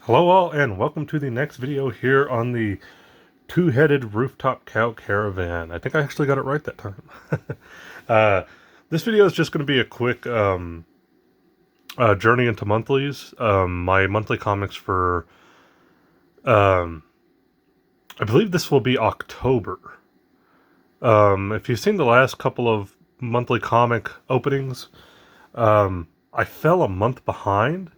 Hello all, and welcome to the next video here on the Two-Headed Rooftop Cow Caravan. I think I actually got it right that time. uh, this video is just going to be a quick journey into monthlies. My monthly comics for, I believe this will be October. If you've seen the last couple of monthly comic openings, I fell a month behind.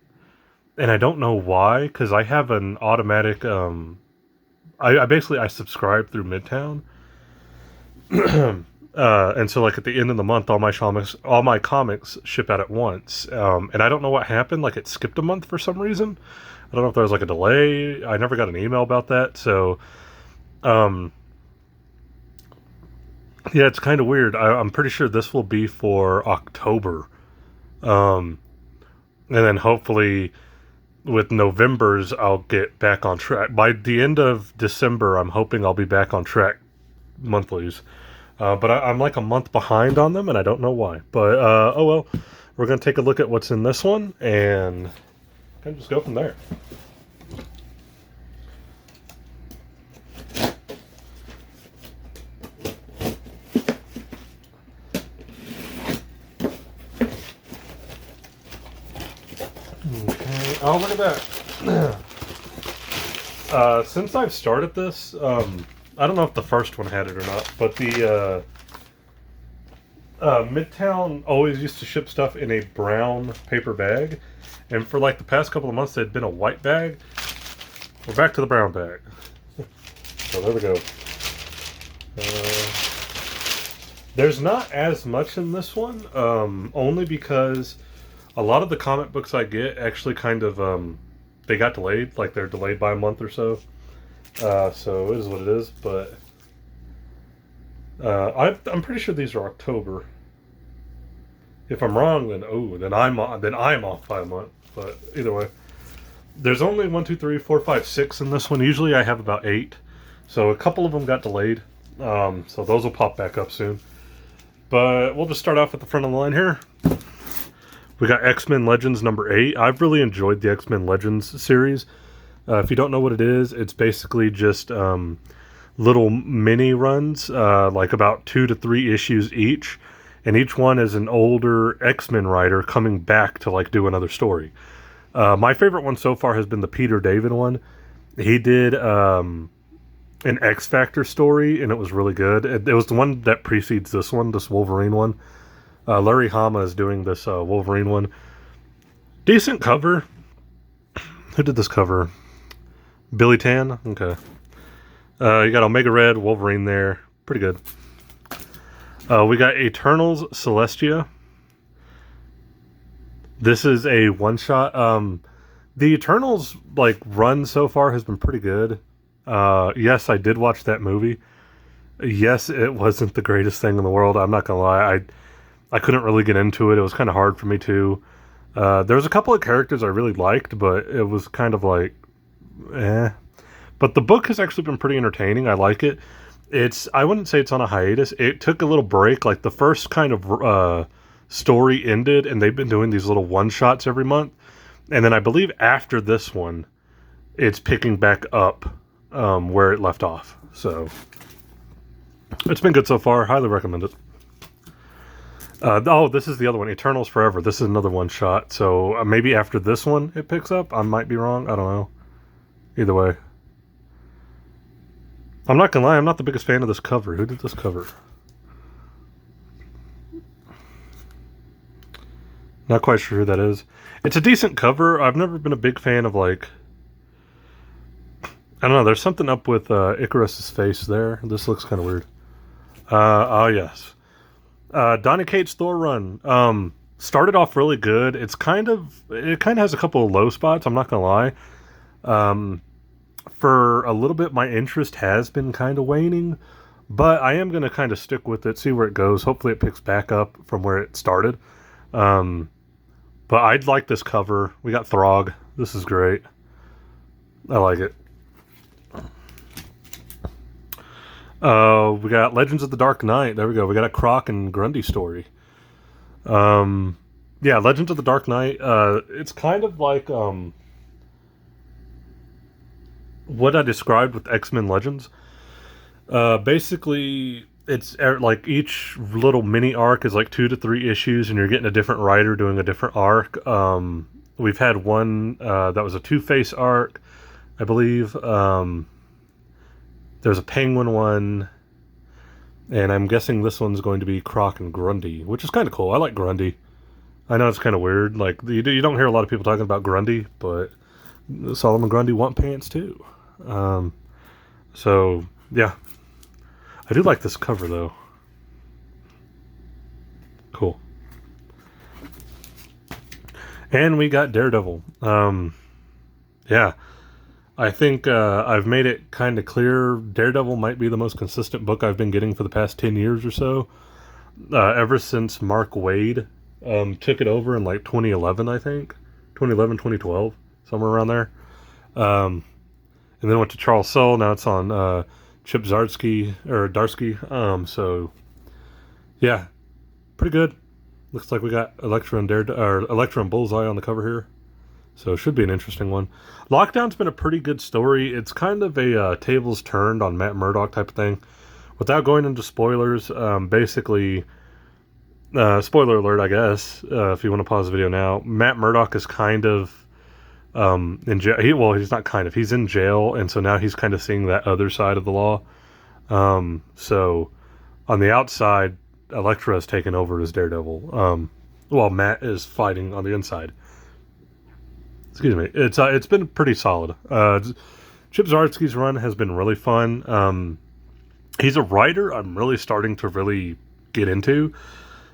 And I don't know why, because I have an automatic, I basically, I subscribe through Midtown. And so like at the end of the month, all my comics ship out at once. And I don't know what happened, like it skipped a month for some reason. I don't know if there was like a delay. I never got an email about that. So, yeah, it's kind of weird. I'm pretty sure this will be for October. And then hopefully with November's, I'll get back on track. By the end of December, I'm hoping I'll be back on track monthlies. But I'm like a month behind on them, and I don't know why. But, oh well. We're going to take a look at what's in this one, and kind of just go from there. Okay. Oh, look at that. Since I've started this, I don't know if the first one had it or not, but the Midtown always used to ship stuff in a brown paper bag, and for like the past couple of months, it had been a white bag. We're back to the brown bag. So there we go. There's not as much in this one, only because a lot of the comic books I get actually kind of, they got delayed, like they're delayed by a month or so. So it is what it is, but I'm pretty sure these are October. If I'm wrong, then I'm off by a month. But either way, there's only 1, 2, 3, 4, 5, 6 in this one. Usually I have about 8, so a couple of them got delayed. So those will pop back up soon. But we'll just start off at the front of the line here. We got X-Men Legends number 8. I've really enjoyed the X-Men Legends series. If you don't know what it is, it's basically just little mini runs, like about 2 to 3 issues each. And each one is an older X-Men writer coming back to like do another story. My favorite one so far has been the Peter David one. He did an X Factor story, and it was really good. It was the one that precedes this one, this Wolverine one. Larry Hama is doing this Wolverine one. Decent cover. Who did this cover? Billy Tan? Okay. You got Omega Red, Wolverine there. Pretty good. We got Eternals Celestia. This is a one-shot. The Eternals like run so far has been pretty good. Yes, I did watch that movie. Yes, it wasn't the greatest thing in the world. I'm not gonna lie. I couldn't really get into it. It was kind of hard for me too. There was a couple of characters I really liked, but it was kind of like, eh. But the book has actually been pretty entertaining. I like it. I wouldn't say it's on a hiatus. It took a little break. Like the first kind of story ended, and they've been doing these little one-shots every month. And then I believe after this one, it's picking back up where it left off. So it's been good so far. Highly recommend it. This is the other one, Eternals Forever. This is another one-shot. So maybe after this one it picks up. I might be wrong. I don't know. Either way. I'm not gonna lie, I'm not the biggest fan of this cover. Who did this cover? Not quite sure who that is. It's a decent cover. I've never been a big fan of like, I don't know, there's something up with Icarus's face there. This looks kind of weird. Oh yes. Donny Cates Thor run. Started off really good. It kind of has a couple of low spots, I'm not gonna lie. For a little bit, my interest has been kind of waning, but I am going to kind of stick with it, see where it goes. Hopefully it picks back up from where it started. But I'd like this cover. We got Throg. This is great. I like it. We got Legends of the Dark Knight. There we go. We got a Croc and Grundy story. Yeah, Legends of the Dark Knight. It's kind of like what I described with X-Men Legends. Basically, it's like each little mini arc is like 2 to 3 issues, and you're getting a different writer doing a different arc. We've had one that was a Two-Face arc, I believe. There's a Penguin one, and I'm guessing this one's going to be Croc and Grundy, which is kind of cool. I like Grundy. I know it's kind of weird. Like you don't hear a lot of people talking about Grundy, but Solomon Grundy want pants too. So yeah, I do like this cover though. Cool. And we got Daredevil. Yeah, I think I've made it kind of clear. Daredevil might be the most consistent book I've been getting for the past 10 years or so. Ever since Mark Waid took it over in like 2011, I think. 2011, 2012, somewhere around there. And then went to Charles Soule. Now it's on Chip Zdarsky, or Darsky. So, yeah, pretty good. Looks like we got Elektra and Bullseye on the cover here. So it should be an interesting one. Lockdown's been a pretty good story. It's kind of a tables turned on Matt Murdock type of thing. Without going into spoilers, basically, spoiler alert, I guess, if you want to pause the video now, Matt Murdock is kind of in jail. He's not kind of. He's in jail, and so now he's kind of seeing that other side of the law. So on the outside, Elektra has taken over as Daredevil, while Matt is fighting on the inside. Excuse me. It's been pretty solid. Chip Zdarsky's run has been really fun. He's a writer I'm really starting to really get into.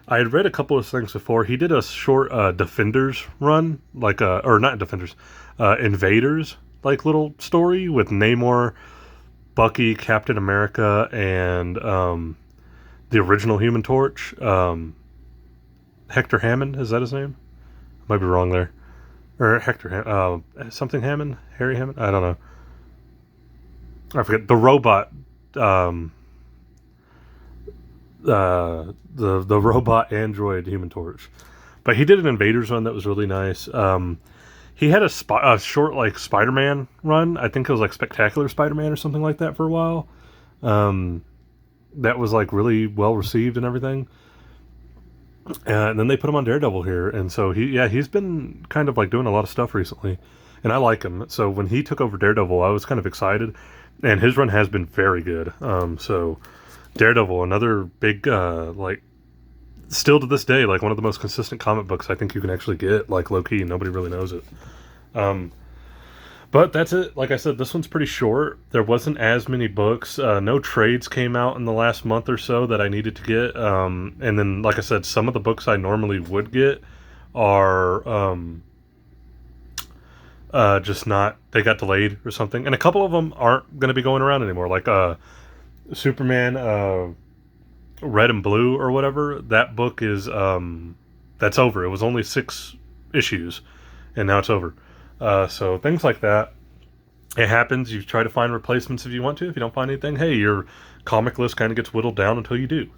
I had read a couple of things before. He did a short Defenders run, or not Defenders, Invaders, like little story with Namor, Bucky, Captain America, and the original Human Torch. Hector Hammond, is that his name? I might be wrong there. Or Hector, something Hammond? Harry Hammond? I don't know. I forget. The robot, the robot android Human Torch. But he did an Invaders run that was really nice. He had a short, like, Spider-Man run. I think it was, like, Spectacular Spider-Man or something like that for a while. That was, like, really well received and everything. And then they put him on Daredevil here. And so, he's been kind of, like, doing a lot of stuff recently. And I like him. So when he took over Daredevil, I was kind of excited. And his run has been very good. So Daredevil, another big, still to this day, like, one of the most consistent comic books I think you can actually get, like, low-key. Nobody really knows it. But that's it. Like I said, this one's pretty short. There wasn't as many books. No trades came out in the last month or so that I needed to get. And then, like I said, some of the books I normally would get are just not... They got delayed or something. And a couple of them aren't going to be going around anymore. Like Superman Red and Blue or whatever. That book is... that's over. It was only 6 issues. And now it's over. So things like that, it happens. You try to find replacements if you want to. If you don't find anything, hey, your comic list kind of gets whittled down until you do.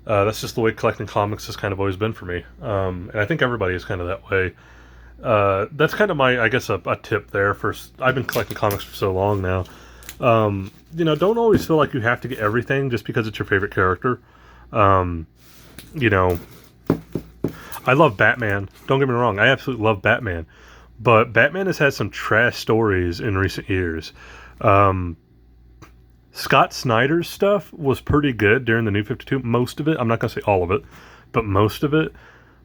That's just the way collecting comics has kind of always been for me. And I think everybody is kind of that way. That's kind of my, I guess, a tip there. I've been collecting comics for so long now. Don't always feel like you have to get everything just because it's your favorite character. I love Batman. Don't get me wrong. I absolutely love Batman. But Batman has had some trash stories in recent years. Scott Snyder's stuff was pretty good during the New 52. Most of it. I'm not going to say all of it, but most of it.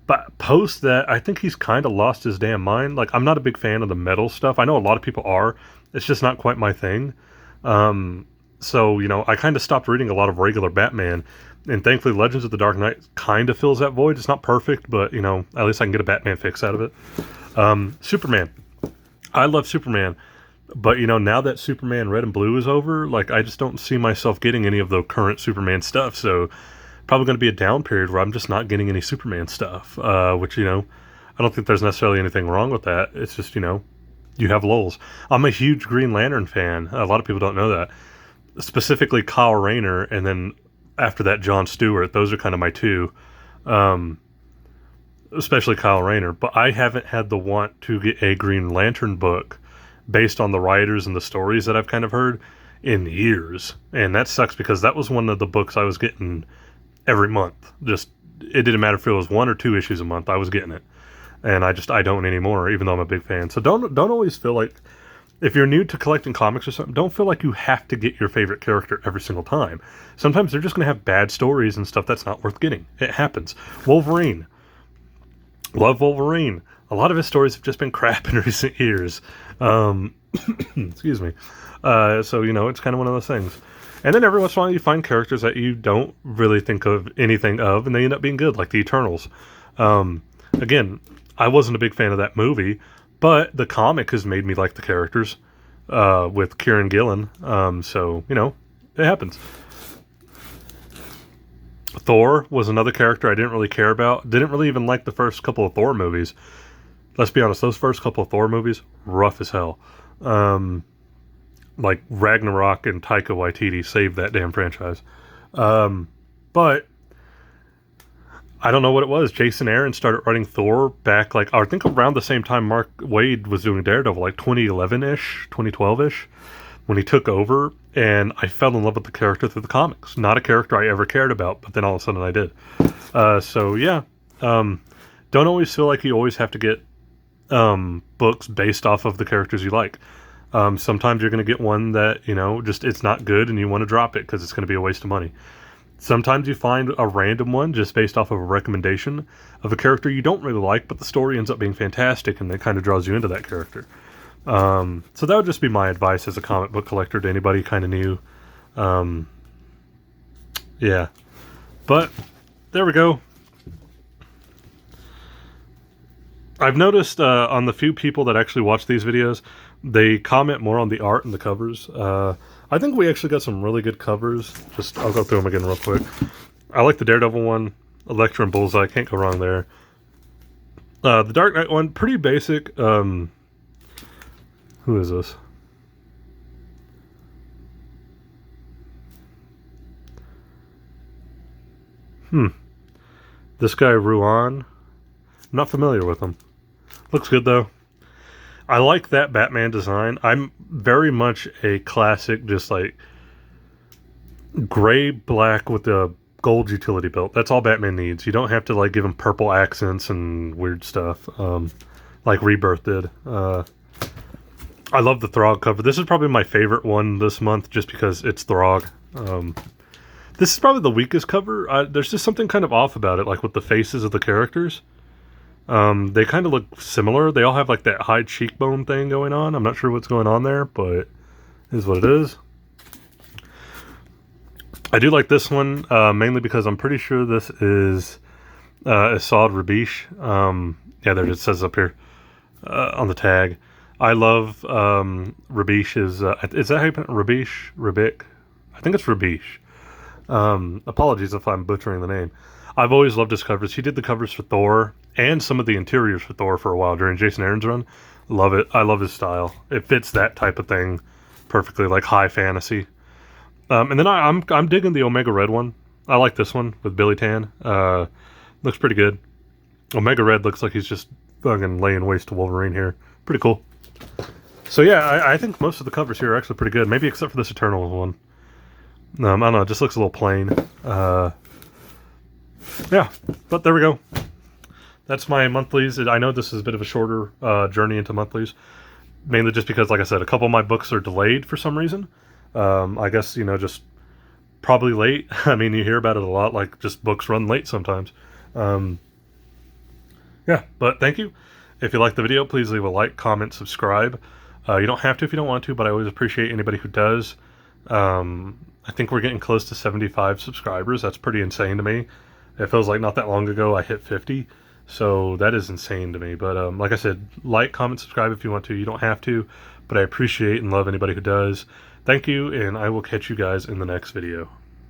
But post that, I think he's kind of lost his damn mind. Like, I'm not a big fan of the metal stuff. I know a lot of people are. It's just not quite my thing. So, I kind of stopped reading a lot of regular Batman. And thankfully, Legends of the Dark Knight kind of fills that void. It's not perfect, but, at least I can get a Batman fix out of it. Superman. I love Superman. But, now that Superman Red and Blue is over, like, I just don't see myself getting any of the current Superman stuff. So, probably going to be a down period where I'm just not getting any Superman stuff. Which, I don't think there's necessarily anything wrong with that. It's just, you have lulls. I'm a huge Green Lantern fan. A lot of people don't know that. Specifically Kyle Rayner, and then after that, Jon Stewart. Those are kind of my two. Especially Kyle Rayner. But I haven't had the want to get a Green Lantern book based on the writers and the stories that I've kind of heard in years. And that sucks because that was one of the books I was getting every month. Just, it didn't matter if it was 1 or 2 issues a month, I was getting it. And I don't anymore, even though I'm a big fan. So don't always feel like, if you're new to collecting comics or something, don't feel like you have to get your favorite character every single time. Sometimes they're just going to have bad stories and stuff that's not worth getting. It happens. Wolverine. Love Wolverine. A lot of his stories have just been crap in recent years. Excuse me. So, you know, it's kind of one of those things. And then every once in a while you find characters that you don't really think of anything of, and they end up being good, like the Eternals. Again, I wasn't a big fan of that movie, but the comic has made me like the characters with Kieran Gillen. So, you know, it happens. Thor was another character I didn't really care about. Didn't really even like the first couple of Thor movies. Let's be honest, those first couple of Thor movies, rough as hell. Like Ragnarok and Taika Waititi saved that damn franchise. But I don't know what it was. Jason Aaron started writing Thor back, like, I think around the same time Mark Waid was doing Daredevil, like 2011-ish, 2012-ish, when he took over, and I fell in love with the character through the comics. Not a character I ever cared about, but then all of a sudden I did. So, yeah. Don't always feel like you always have to get books based off of the characters you like. Sometimes you're going to get one that, you know, just it's not good and you want to drop it because it's going to be a waste of money. Sometimes you find a random one just based off of a recommendation of a character you don't really like, but the story ends up being fantastic and it kind of draws you into that character. So that would just be my advice as a comic book collector to anybody kind of new. Yeah. But there we go. I've noticed on the few people that actually watch these videos, they comment more on the art and the covers. I think we actually got some really good covers. I'll go through them again real quick. I like the Daredevil one, Elektra and Bullseye, can't go wrong there. The Dark Knight one, pretty basic. Who is this? This guy, Ruan. I'm not familiar with him. Looks good, though. I like that Batman design. I'm very much a classic, just like gray, black with the gold utility belt. That's all Batman needs. You don't have to like give him purple accents and weird stuff like Rebirth did. I love the Throg cover. This is probably my favorite one this month just because it's Throg. This is probably the weakest cover. There's just something kind of off about it, like with the faces of the characters. They kind of look similar. They all have like that high cheekbone thing going on. I'm not sure what's going on there, but it is what it is. I do like this one, mainly because I'm pretty sure this is Assad Rabish. Yeah, there it says up here on the tag. I love Rabish is that how you pronounce Rabish? Rabik? I think it's Rabish. Apologies if I'm butchering the name. I've always loved his covers. He did the covers for Thor and some of the interiors for Thor for a while during Jason Aaron's run. Love it. I love his style. It fits that type of thing perfectly, like high fantasy. And then I'm digging the Omega Red one. I like this one with Billy Tan. Looks pretty good. Omega Red looks like he's just fucking laying waste to Wolverine here. Pretty cool. So yeah, I think most of the covers here are actually pretty good. Maybe except for this Eternal one. I don't know. It just looks a little plain. Yeah, but there we go. That's my monthlies. I know this is a bit of a shorter journey into monthlies, mainly just because, like I said, a couple of my books are delayed for some reason. I guess, you know, just probably late. I mean, you hear about it a lot, like just books run late sometimes. Yeah, but thank you. If you like the video, please leave a like, comment, subscribe. You don't have to if you don't want to, but I always appreciate anybody who does. I think we're getting close to 75 subscribers. That's pretty insane to me. It feels like not that long ago I hit 50. So that is insane to me. But like I said, like, comment, subscribe if you want to. You don't have to, but I appreciate and love anybody who does. Thank you, and I will catch you guys in the next video.